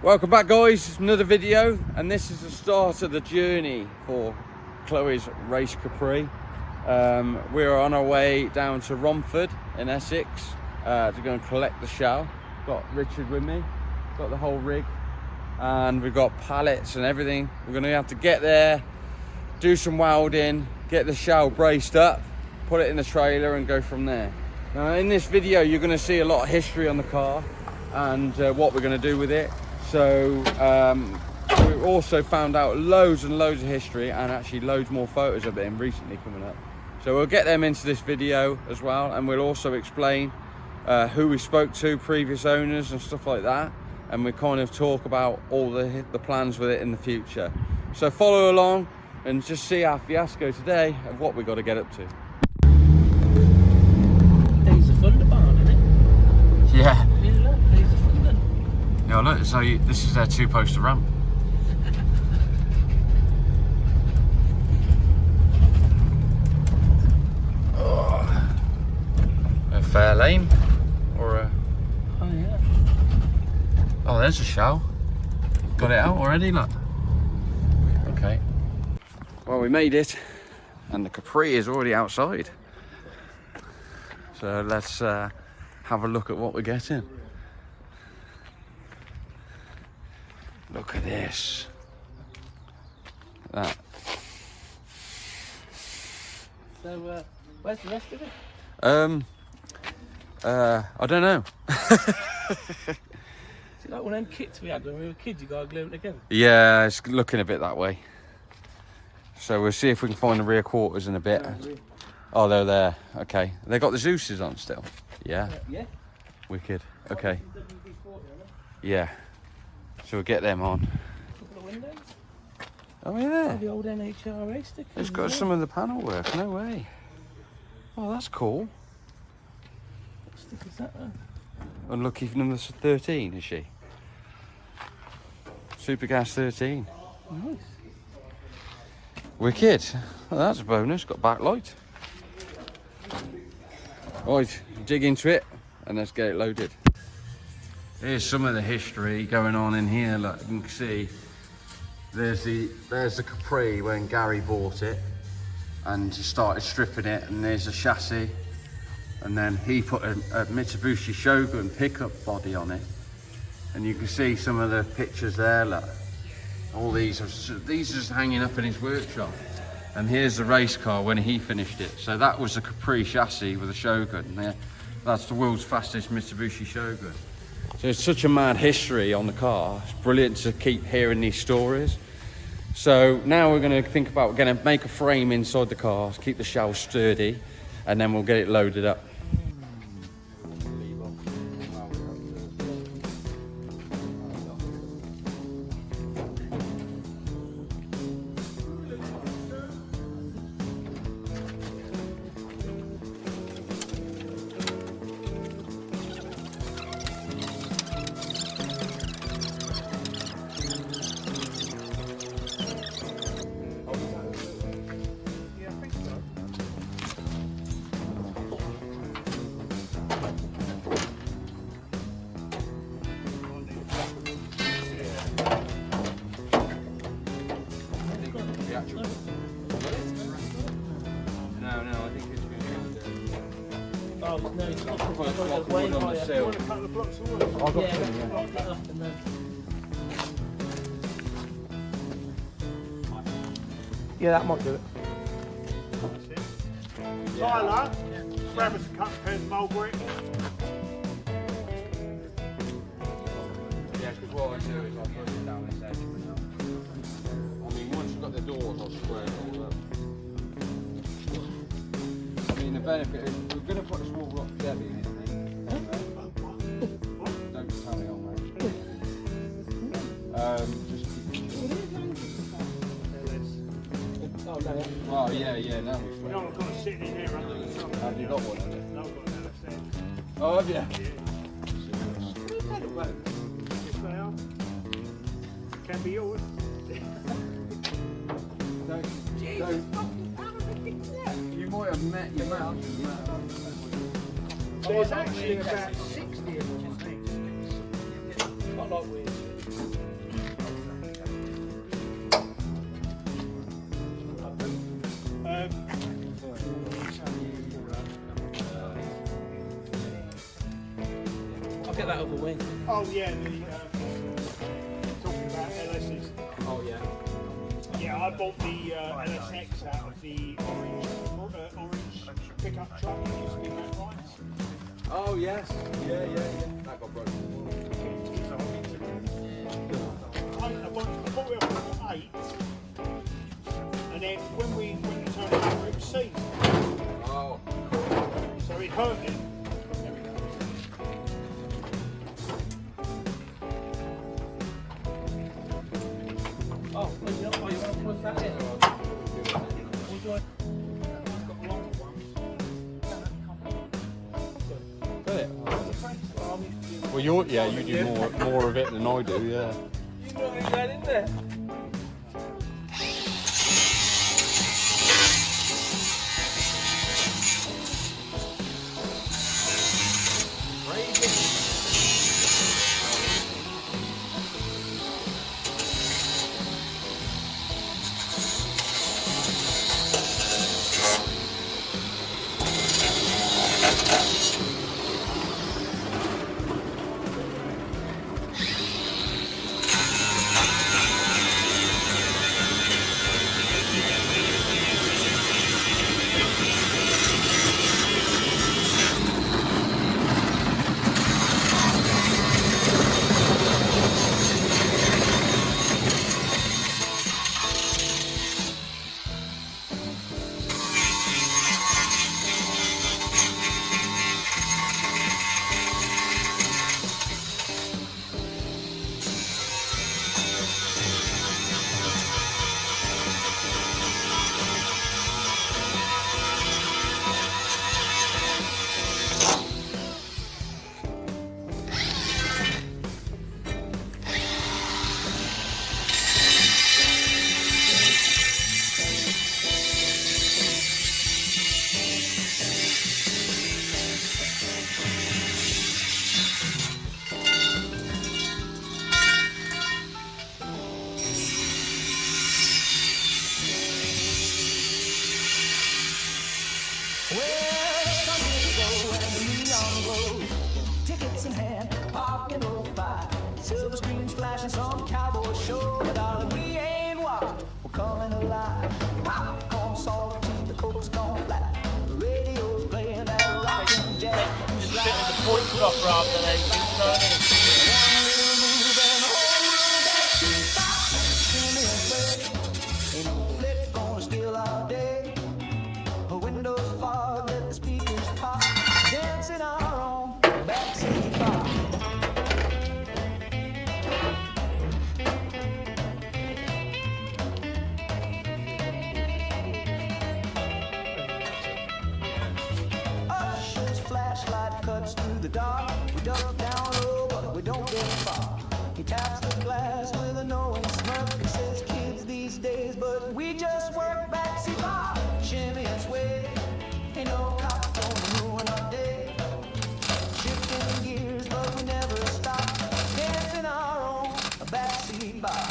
Welcome back, guys, another video, and this is the start of the journey for Chloe's Race Capri. We're on our way down to Romford in Essex to go and collect the shell. Got Richard with me, got the whole rig, and we've got pallets and everything. We're going to have to get there, do some welding, get the shell braced up, put it in the trailer and go from there. Now in this video you're going to see a lot of history on the car and what we're going to do with it. So we've also found out loads and loads of history and actually loads more photos of them recently coming up. So we'll get them into this video as well, and we'll also explain who we spoke to, previous owners and stuff like that, and we kind of talk about all the plans with it in the future. So follow along and just see our fiasco today of what we got to get up to. There's a thunder barn, isn't it? Yeah. Yeah, look, look, so this is their two-poster ramp. Oh. A fair lane, or a... Oh yeah. Oh, there's a shell. Got it out already, look. Okay. Well, we made it, and the Capri is already outside. So let's have a look at what we're getting. Look at this. That. So, where's the rest of it? I don't know. Is it like one of them kits we had when we were kids? You gotta glue them together. Yeah, it's looking a bit that way. So we'll see if we can find the rear quarters in a bit. Oh, they're there. Okay. They got the Zeus's on still. Yeah. Yeah. Wicked. Okay. Yeah. So we'll get them on. Couple of windows. Oh yeah. Oh, the old NHRA stickers. It's got some of the panel work. No way. Oh, that's cool. What stick is that though? Unlucky number 13, is she? Supergas 13. Nice. Wicked. Well, that's a bonus. Got backlight. Right, dig into it and let's get it loaded. Here's some of the history going on in here. Look, you can see there's the Capri when Gary bought it and he started stripping it, and there's a chassis, and then he put a Mitsubishi Shogun pickup body on it, and you can see some of the pictures there. Look, all these are just hanging up in his workshop, and here's the race car when he finished it. So that was a Capri chassis with a Shogun there. That's the world's fastest Mitsubishi Shogun. So it's such a mad history on the car. It's brilliant to keep hearing these stories. So now we're going to think about, we're going to make a frame inside the car, keep the shell sturdy, and then we'll get it loaded up. Oh, no, it's not. Put a block of wood on the sill. I've got some, yeah. block it up and then... Yeah, that might do it. Tyler, grab us a couple of pairs of Mulberry. Yeah, because what I do is I push it down this edge. I mean, once you've got the doors, I'll square it all up. I mean, the benefit is we're going to put a small rock Debbie in it, mate. Don't carry on, mate. Just Oh, no, yeah. oh, yeah, no. We don't got to sit in here under the sun. Have you got one of it? No, I've got an LSX. Oh, have you? Yes, they are. Can be yours. You might have met your man. There's actually about 60 of them, I think. Quite like weird. I'll get that over wing. Oh yeah, talking about LSs. Oh, yeah. Yeah, I bought the LSX out of the orange pickup truck that used to be Matt Ryan's. Oh, yes. Yeah. That got broken. I bought it for 8, and then when we went to turn it over, it was seized. Oh. So it hurt it. Oh, well, you want to push that in? Would you like? I've got longer ones. Well, you do more of it than I do, yeah. You know what that in there? Tickets in hand, parking lot by. Silver screens flashing, some cowboy show. But darling, we ain't walking, we're coming alive. Popcorn, salt, cheese, the coke's gone flat. The radio's playing that rockin' jazz. Just fit in the point stuff rather than anything, you know what I mean? One little move and the whole world back to stop. Shimmy and sway. Ain't no flick gonna steal our day. Her windows fog, let the speakers pop. Dancing our own backseat bar. Usher's flashlight cuts through the dark. We duck down low, but we don't get far. He taps the glass with a knowing smirk. He says, kids these days, but we just work backseat bar. Shimmy and sway, ain't no cop gonna ruin our day. Shifting gears, but we never stop. Dancing our own backseat bar.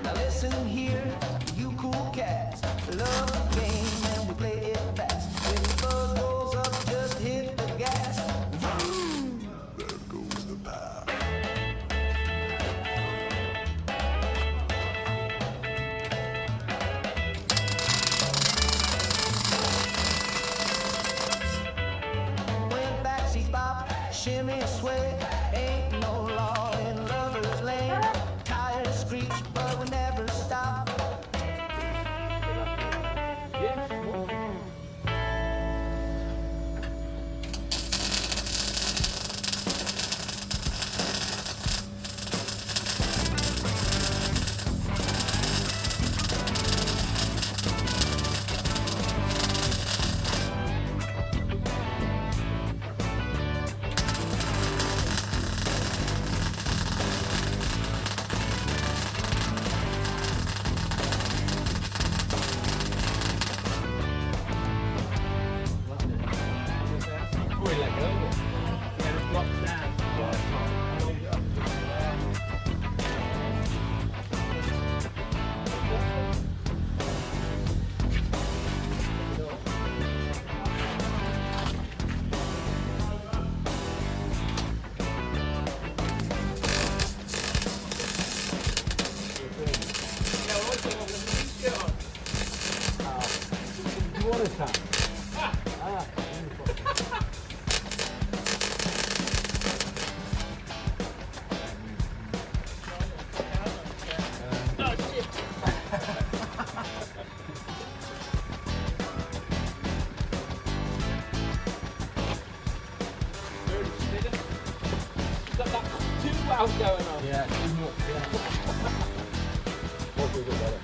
Now listen here, you cool cats. Love the game and we play it fast. When the buzz rolls up, shimmy, sway. Ain't no law in Lover's Lane. Tires screech, but we never stop. Got that too well going on. Yeah, too much. What we do better?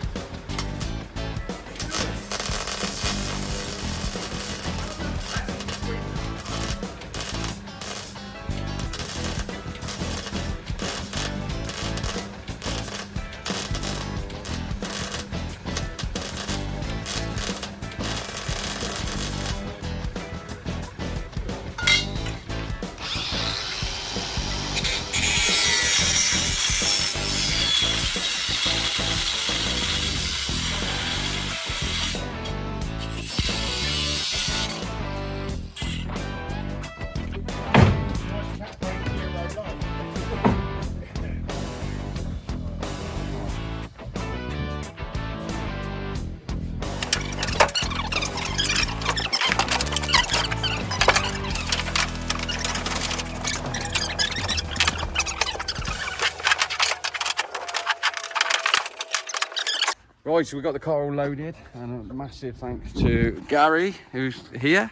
Right, so we got the car all loaded, and a massive thanks to Gary, who's here.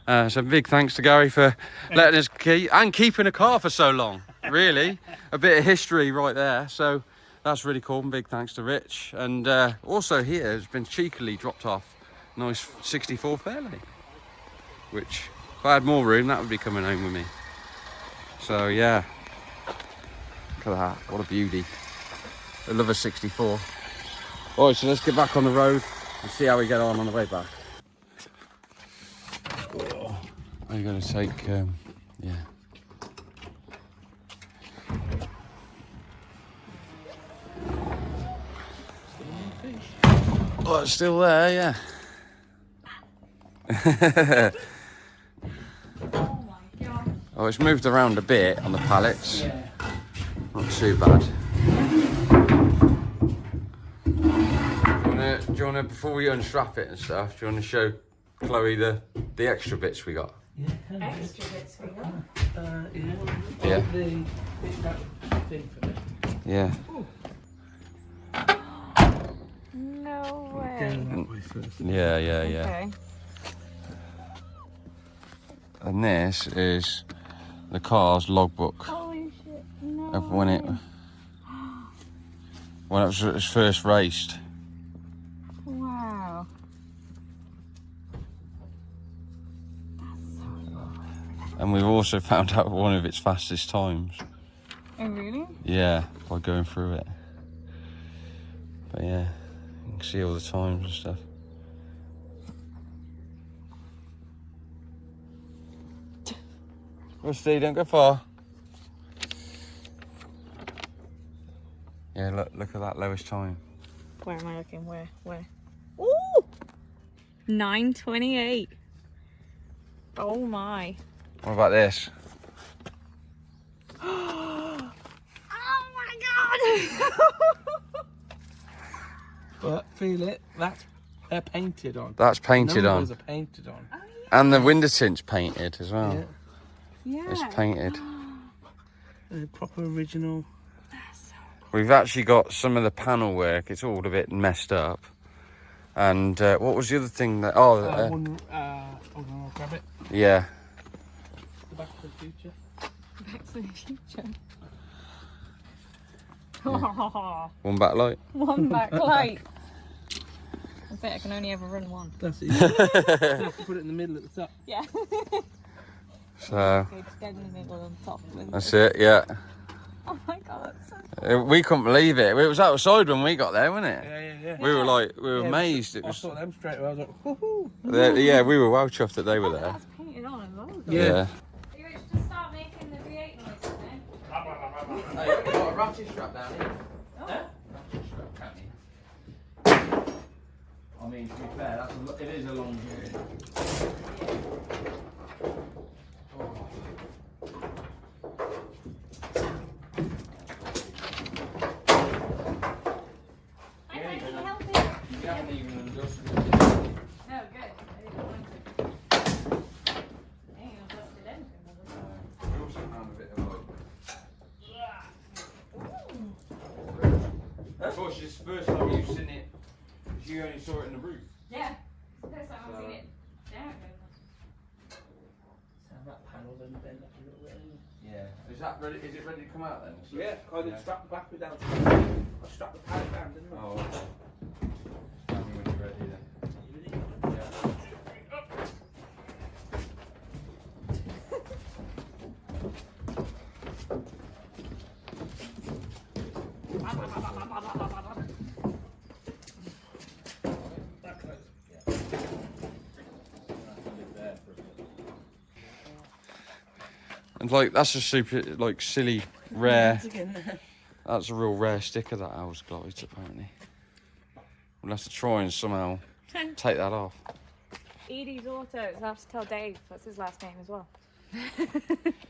So big thanks to Gary for letting us keeping a car for so long. Really, a bit of history right there. So that's really cool. And big thanks to Rich, and also here has been cheekily dropped off nice 64 Fairlane, which if I had more room, that would be coming home with me. So yeah, look at that, what a beauty. I love a 64. Alright, so let's get back on the road and see how we get on the way back. I'm going to take, yeah. Oh, it's still there, yeah. Oh, it's moved around a bit on the pallets. Not too bad. Do you want to, before we unstrap it and stuff, do you want to show Chloe the extra bits we got? Extra bits we got. Yeah. That thing for me. Yeah. No way. Going that way first. Yeah. Okay. And this is the car's logbook Holy shit. No. of when it was first raced. Wow. And we've also found out one of its fastest times. Oh, really? Yeah, by going through it. But yeah, you can see all the times and stuff. Rusty, don't go far. Yeah, look at that lowest time. Where am I looking? Where? Ooh! 9:28. Oh my. What about this? Oh my god! But feel it. That's painted on. That's painted Numbers on. are painted on. And the window tint's painted as well. Yeah. Yeah. It's painted. Proper original. We've actually got some of the panel work. It's all a bit messed up. And what was the other thing that? Hold on, I'll grab it. Yeah. The Back to the Future. Back to the Future. One backlight. One backlight. I think I can only ever run one. That's it. You have to put it in the middle at the top. Yeah. So Okay, just get in the middle and top. that's it. Yeah. Oh my god, that's so We couldn't believe it. It was outside when we got there, wasn't it? Yeah. We were amazed. It I was. saw them straight away. I was like, woohoo. Yeah, we were well chuffed that they were there. That's painted on as well. Yeah. You just start making the V8 noises then. Hey, you got a ratchet strap down here. Oh. Ratchet strap, can't you? I mean, to be fair, it is a long journey. I know, can you help me? You haven't even adjusted it. No, good. I didn't want to. I ain't adjusted anything. We also found a bit of like. Of course, it's the first time you've seen it. 'Cause you only saw it in the roof. Yeah. It's the first time I've seen it. Down. That panel's only bent up a little bit. Yeah. Is that ready? Is it ready to come out then? Yeah, I didn't strap the battery down. I strapped the panel down, didn't I? Oh, okay. Tell me when you're ready then. Yeah. And like that's a super like silly rare. That's a real rare sticker that Owls glides apparently. We'll have to try and somehow take that off. Edie's Autos. I have to tell Dave. That's his last name as well.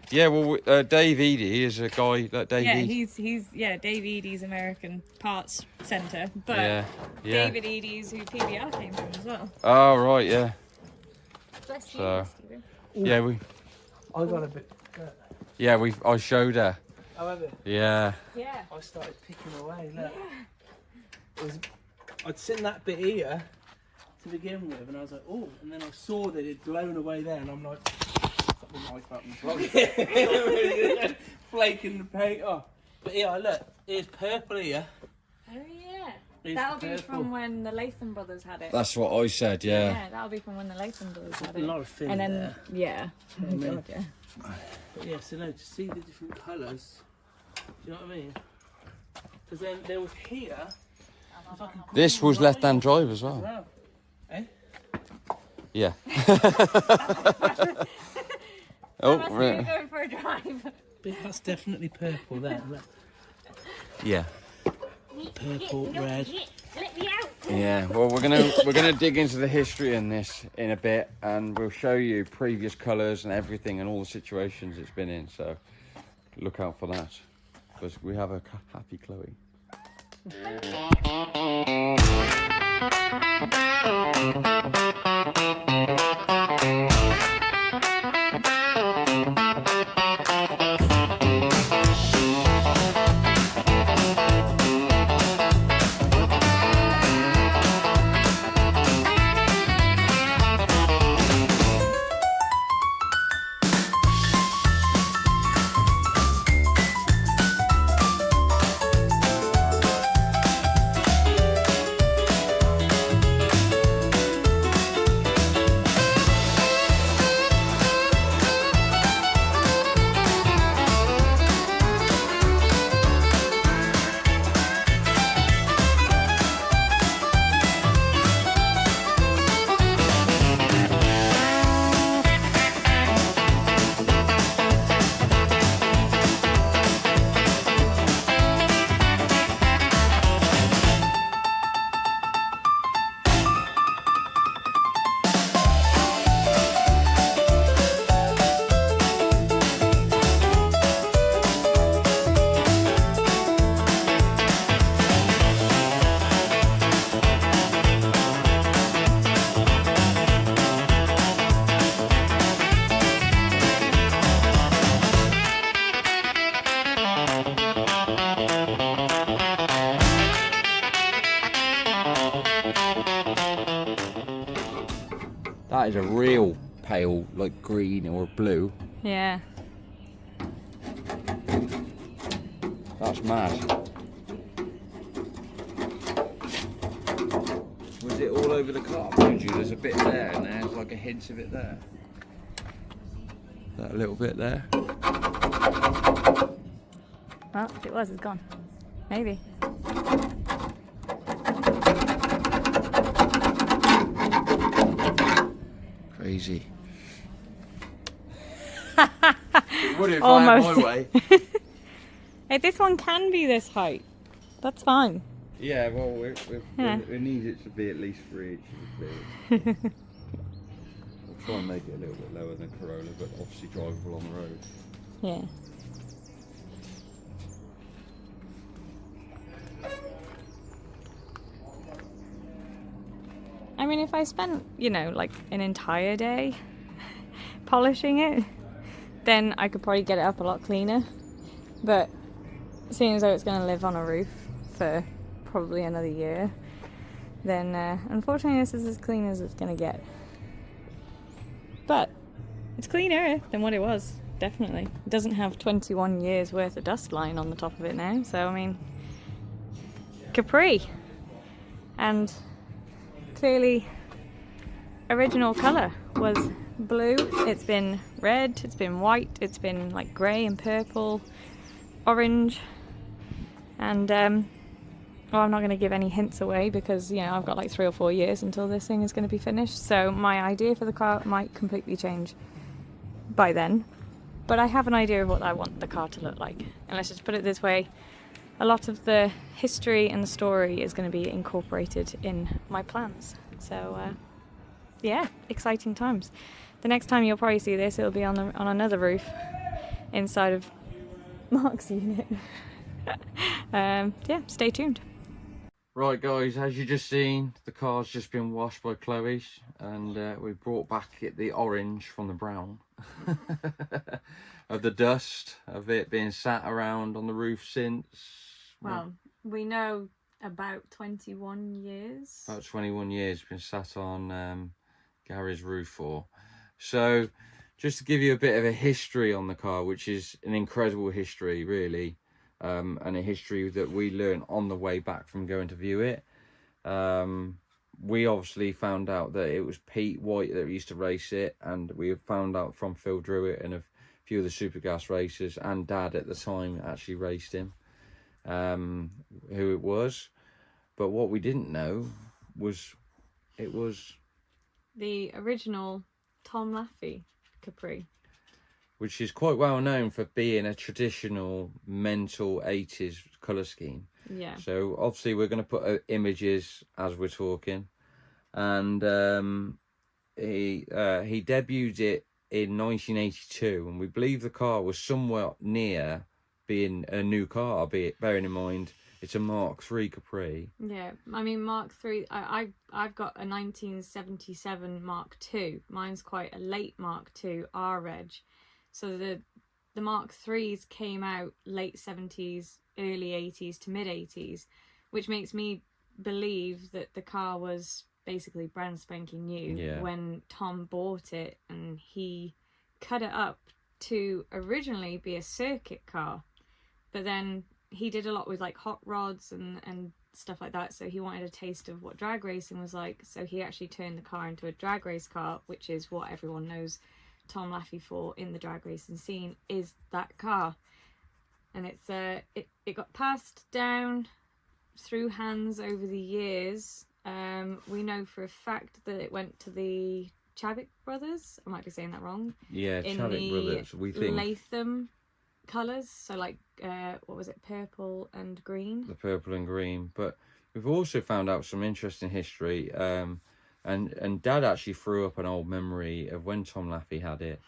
Yeah, well, Dave Eady is a guy like Dave. Yeah, Eady. he's Dave Eady's American Parts Centre, but Yeah. David Eady's who PBR came from as well. Oh right, yeah. Bless you, So- Stephen. Yeah, I got a bit. I showed her. However, Yeah. Yeah. I started picking away. Look, I'd seen that bit here to begin with, and I was like, oh, and then I saw that it'd blown away there, and I'm like, stop the knife button, flaking the paint off. But here, look, here's purple here. Oh yeah. It's That'll be purple. from when the Latham brothers had it. That's what I said. Yeah. Yeah, that'll be from when the Latham brothers had A it. lot of film And then there. yeah. Oh then- god, yeah. But yeah, so no, to see the different colours, do you know what I mean? Because then there was here. was like a This was green left-hand line drive as well. as well. Eh? Yeah. I Oh, must be right. going for a drive. But that's definitely purple there. Look. Yeah. Purple, red. Let me out. Yeah. Well, we're gonna dig into the history in this in a bit, and we'll show you previous colours and everything and all the situations it's been in. So look out for that, because we have a happy Chloe. That is a real pale, like green or blue. Yeah. That's mad. Was it all over the car? There's a bit there, and there's like a hint of it there. That little bit there. Well, if it was, it's gone. Maybe. Crazy. It would if I had Almost. my way. Hey, this one can be this height. That's fine. Yeah, well, Yeah. we need it to be at least 3 inches clear. We'll try and make it a little bit lower than Corolla, but obviously drivable on the road. Yeah. I mean, if I spent, you know, like an entire day polishing it, then I could probably get it up a lot cleaner. But seeing as though it's going to live on a roof for probably another year, then unfortunately this is as clean as it's going to get. But it's cleaner than what it was, definitely. It doesn't have 21 years worth of dust lying on the top of it now, so I mean, Capri. And clearly original colour was blue, it's been red, it's been white, it's been like grey and purple, orange, and well, I'm not going to give any hints away because, you know, I've got like 3 or 4 years until this thing is going to be finished, so my idea for the car might completely change by then, but I have an idea of what I want the car to look like. And let's just put it this way, a lot of the history and the story is going to be incorporated in my plans, so yeah, exciting times. The next time you'll probably see this, it'll be on another roof inside of Mark's unit. Yeah, stay tuned. Right guys, as you just seen, the car's just been washed by Chloe's, and we brought back the orange from the brown of the dust of it being sat around on the roof since, Well, we know about 21 years. about 21 years been sat on Gary's roof for. So just to give you a bit of a history on the car, which is an incredible history really, and a history that we learned on the way back from going to view it. We obviously found out that it was Pete White that used to race it, and we found out from Phil Druitt and a few of the Supergas racers, and Dad at the time actually raced him, who it was. But what we didn't know was it was The original Tom Laffey Capri. which is quite well known for being a traditional mental 80s colour scheme. Yeah. So obviously we're going to put images as we're talking, and he debuted it in 1982, and we believe the car was somewhat near being a new car, bearing in mind it's a Mark III Capri. Yeah, I mean Mark III. I've got a 1977 Mark II. Mine's quite a late Mark II R Reg. So the Mark IIIs came out late 70s, early 80s to mid 80s, which makes me believe that the car was basically brand spanking new when Tom bought it, and he cut it up to originally be a circuit car, but then he did a lot with like hot rods and stuff like that, so he wanted a taste of what drag racing was like, so he actually turned the car into a drag race car, which is what everyone knows Tom Laffey for in the drag racing scene, is that car. And it's it got passed down through hands over the years. We know for a fact that it went to the Chadwick brothers, I might be saying that wrong, Yeah, in Chadwick the brothers, we think. Latham colours, so like what was it, purple and green. The purple and green. But we've also found out some interesting history, and Dad actually threw up an old memory of when Tom Laffey had it,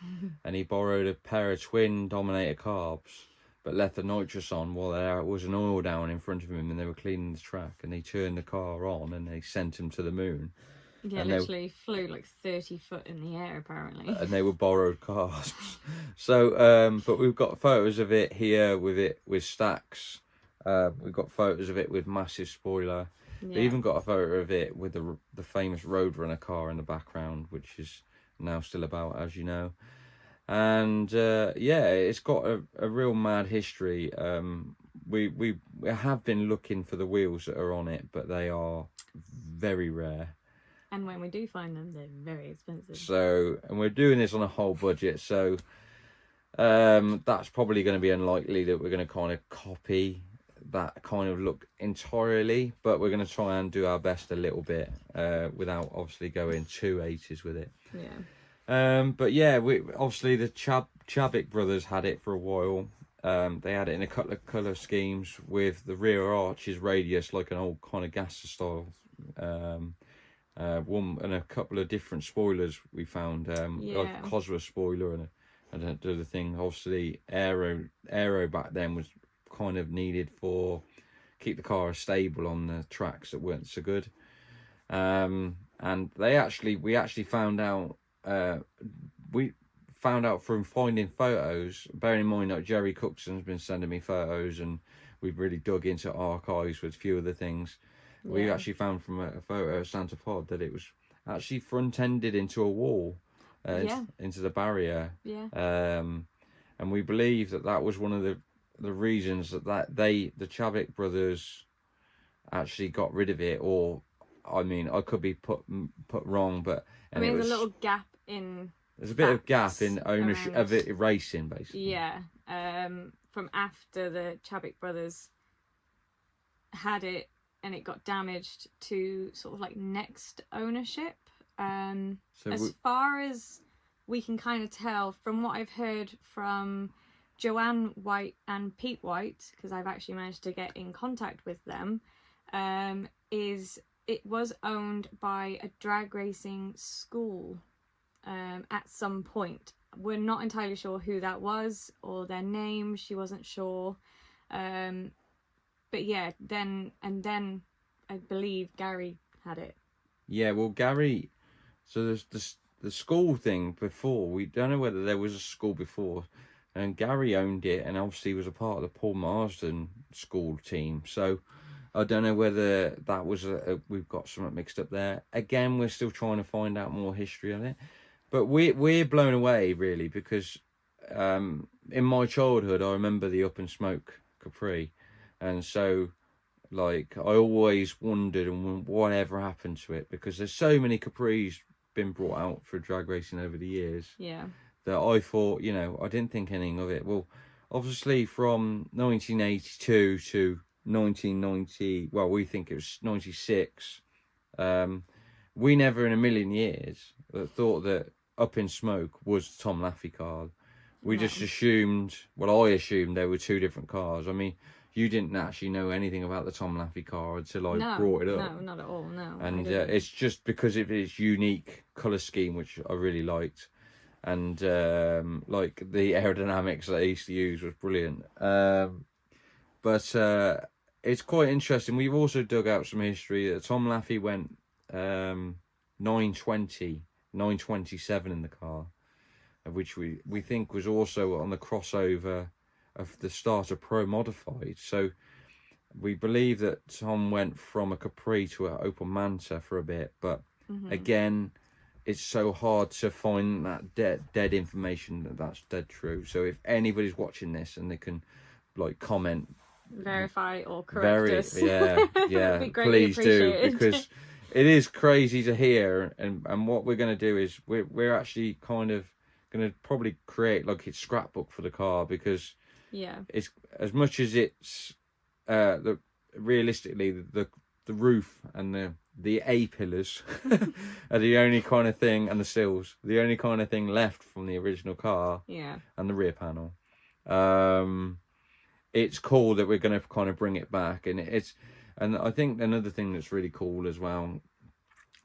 and he borrowed a pair of twin Dominator carbs, but left the nitrous on while there was an oil down in front of him and they were cleaning the track, and they turned the car on and they sent him to the moon. Yeah, and literally flew like 30 foot in the air apparently. And they were borrowed cars. So but we've got photos of it here with Stax. We've got photos of it with massive spoiler. They Yeah. even got a photo of it with the famous Roadrunner car in the background, which is now still about, as you know. And yeah, it's got a real mad history. We have been looking for the wheels that are on it, but they are very rare. And when we do find them, they're very expensive. So, and we're doing this on a whole budget, so that's probably going to be unlikely that we're going to kind of copy that kind of look entirely, but we're going to try and do our best a little bit without obviously going too 80s with it. Yeah. But yeah, we obviously the Chabik brothers had it for a while. They had it in a couple of colour schemes with the rear arch is radius like an old kind of Gasser style. One and a couple of different spoilers we found, like a Cosworth spoiler and another thing. Obviously, aero back then was kind of needed for keep the car stable on the tracks that weren't so good. And we actually found out. We found out from finding photos. Bearing in mind that Jerry Cookson's been sending me photos, and we've really dug into archives with a few of the things. Yeah. We actually found from a photo of Santa Pod that it was actually front-ended into a wall, into the barrier. Yeah. And we believe that was one of the reasons that the Chabik brothers actually got rid of it. Or, I mean, I could be put wrong, but I mean, there's a little gap in. There's a bit of gap in ownership of it racing, basically. Yeah. From after the Chabik brothers had it, and it got damaged to sort of like next ownership. As far as we can kind of tell from what I've heard from Joanne White and Pete White, because I've actually managed to get in contact with them, is it was owned by a drag racing school at some point. We're not entirely sure who that was or their name. She wasn't sure. But yeah, then I believe Gary had it. Yeah, well, Gary. So there's the school thing before. We don't know whether there was a school before, and Gary owned it, and obviously was a part of the Paul Marsden school team. So I don't know whether that was we've got something mixed up there. Again, we're still trying to find out more history on it, but we're blown away really because in my childhood I remember the Up in Smoke Capri. And so, like, I always wondered whatever happened to it, because there's so many Capris been brought out for drag racing over the years. Yeah. That I thought, I didn't think anything of it. Well, obviously from 1982 to 1990, well, we think it was 96. We never in a million years thought that Up in Smoke was Tom Laffey car. We just assumed, I assumed there were two different cars. I mean, you didn't actually know anything about the Tom Laffey car until I brought it up. No, not at all, no. And it's just because of its unique colour scheme, which I really liked. And like the aerodynamics that I used to use was brilliant. But it's quite interesting. We've also dug out some history. Tom Laffey went 927 in the car, which we think was also on the crossover of the Starter Pro modified. So we believe that Tom went from a Capri to an Opel Manta for a bit, but again, it's so hard to find that dead information that's dead true. So if anybody's watching this and they can like comment, verify or correct us, yeah, please do, because it is crazy to hear. And what we're going to do is we're actually kind of going to probably create like a scrapbook for the car, because it's as much as it's realistically the roof and the A pillars are the only kind of thing, and the sills, the only kind of thing left from the original car, and the rear panel. It's cool that we're going to kind of bring it back, and I think another thing that's really cool as well,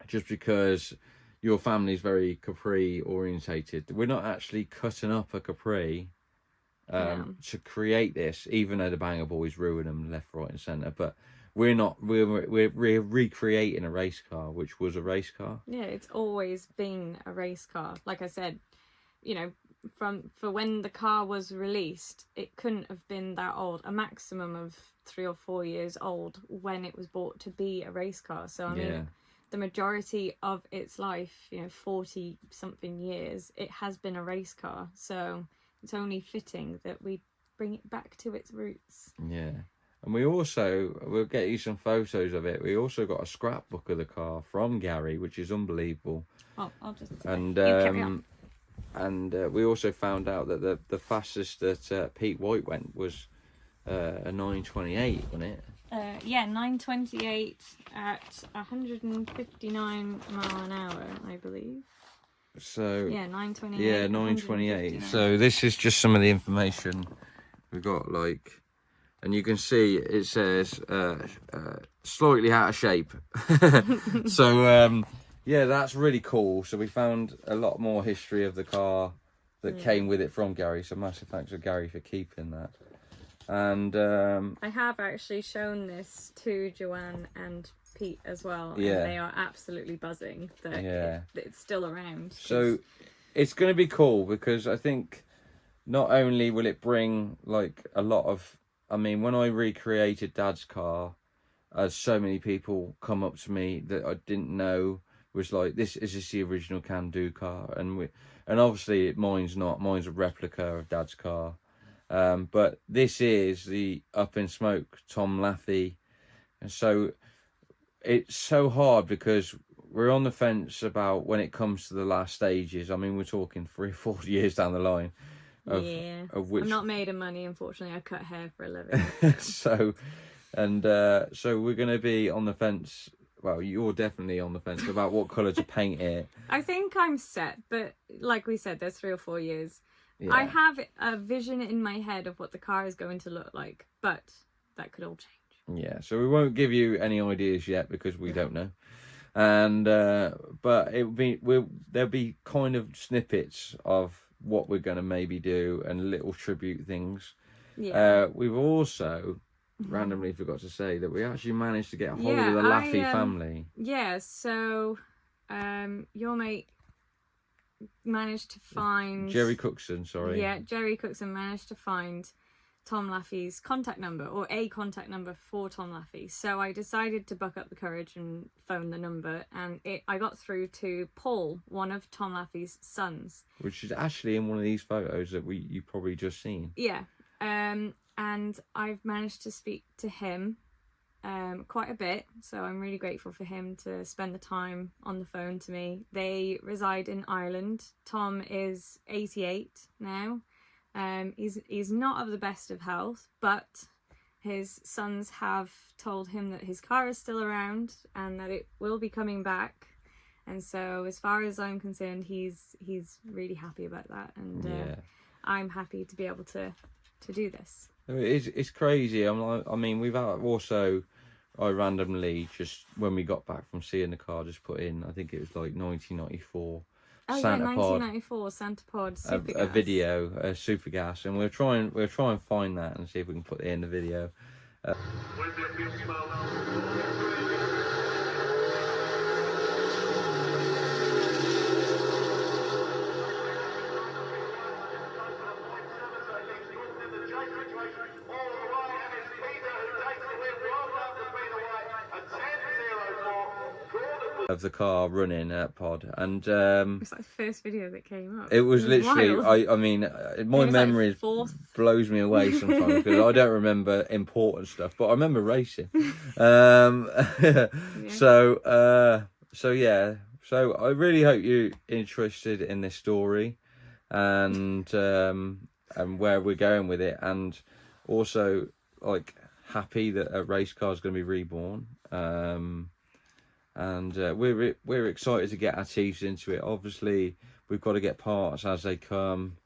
just because your family's very Capri orientated, we're not actually cutting up a Capri to create this, even though the Banger Boys ruin them left, right and centre, but we're recreating a race car, which was a race car. Yeah, it's always been a race car. Like I said, for when the car was released, it couldn't have been that old. A maximum of 3 or 4 years old when it was bought to be a race car. So I mean, Yeah. the majority of its life, 40 something years, it has been a race car. So it's only fitting that we bring it back to its roots. Yeah. And we'll get you some photos of it. We also got a scrapbook of the car from Gary, which is unbelievable. Oh, I'll just And you carry on. we also found out that the fastest that Pete White went was a 928, wasn't it? 928 at 159 mile an hour, I believe. So 928. yeah, 928. So this is just some of the information we've got, like, and you can see it says slightly out of shape. So yeah, that's really cool. So we found a lot more history of the car that came with it from Gary. So massive thanks to Gary for keeping that. And I have actually shown this to Joanne and Pete as well. Yeah. And they are absolutely buzzing that it's still around. 'Cause so it's going to be cool, because I think not only will it bring like a lot of, I mean, when I recreated Dad's car, so many people come up to me that I didn't know was like, this is the original Can-Do car, and obviously mine's not. Mine's a replica of Dad's car, but this is the Up in Smoke Tom Laffey, and so it's so hard because we're on the fence about when it comes to the last stages. I mean, we're talking 3 or 4 years down the line. Of which I'm not made of money, unfortunately. I cut hair for a living. so we're going to be on the fence. Well, you're definitely on the fence about what colour to paint it. I think I'm set, but like we said, there's 3 or 4 years. Yeah. I have a vision in my head of what the car is going to look like, but that could all change. Yeah, so we won't give you any ideas yet because we don't know. And but there'll be kind of snippets of what we're going to maybe do and little tribute things. Yeah. We've also randomly forgot to say that we actually managed to get a hold of the Laffey family. Yeah, so your mate managed to find Jerry Cookson, sorry. Yeah, Jerry Cookson managed to find Tom Laffey's contact number, or a contact number for Tom Laffey. So I decided to buck up the courage and phone the number, and I got through to Paul, one of Tom Laffey's sons. Which is actually in one of these photos that you probably just seen. Yeah, and I've managed to speak to him quite a bit, so I'm really grateful for him to spend the time on the phone to me. They reside in Ireland. Tom is 88 now. He's not of the best of health, but his sons have told him that his car is still around and that it will be coming back. And so, as far as I'm concerned, he's really happy about that, and I'm happy to be able to do this. It's crazy. I mean, we've also, I randomly just when we got back from seeing the car, just put in, I think it was like 1994. Oh Santa yeah, Pod, 1994 Santa Pod Supergas. a video, Supergas, and we'll try and find that and see if we can put it in the video. Of the car running at Pod, and It's like the first video that came up. it was literally, wild. I mean, my was memory like fourth. blows me away sometimes because I don't remember important stuff, but I remember racing. So yeah, so I really hope you're interested in this story and where we're going with it, and also like happy that a race car is going to be reborn. And we're excited to get our teeth into it. Obviously, we've got to get parts as they come.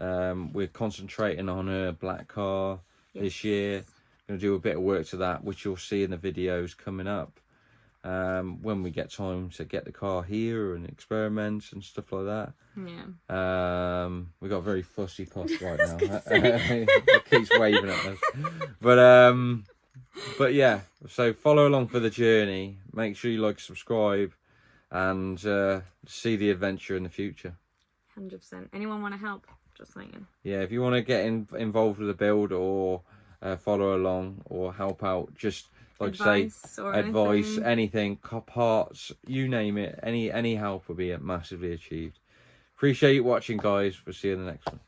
We're concentrating on a black car this year. Going to do a bit of work to that, which you'll see in the videos coming up. When we get time to get the car here and experiment and stuff like that. Yeah. We got a very fussy posh right now. It keeps waving at us. But yeah, so follow along for the journey. Make sure you like, subscribe, and see the adventure in the future. 100%. Anyone want to help? Just saying. Yeah, if you want to get involved with the build or follow along or help out, just like Advice or advice, anything. anything, parts, you name it, any help will be massively achieved. Appreciate you watching, guys. We'll see you in the next one.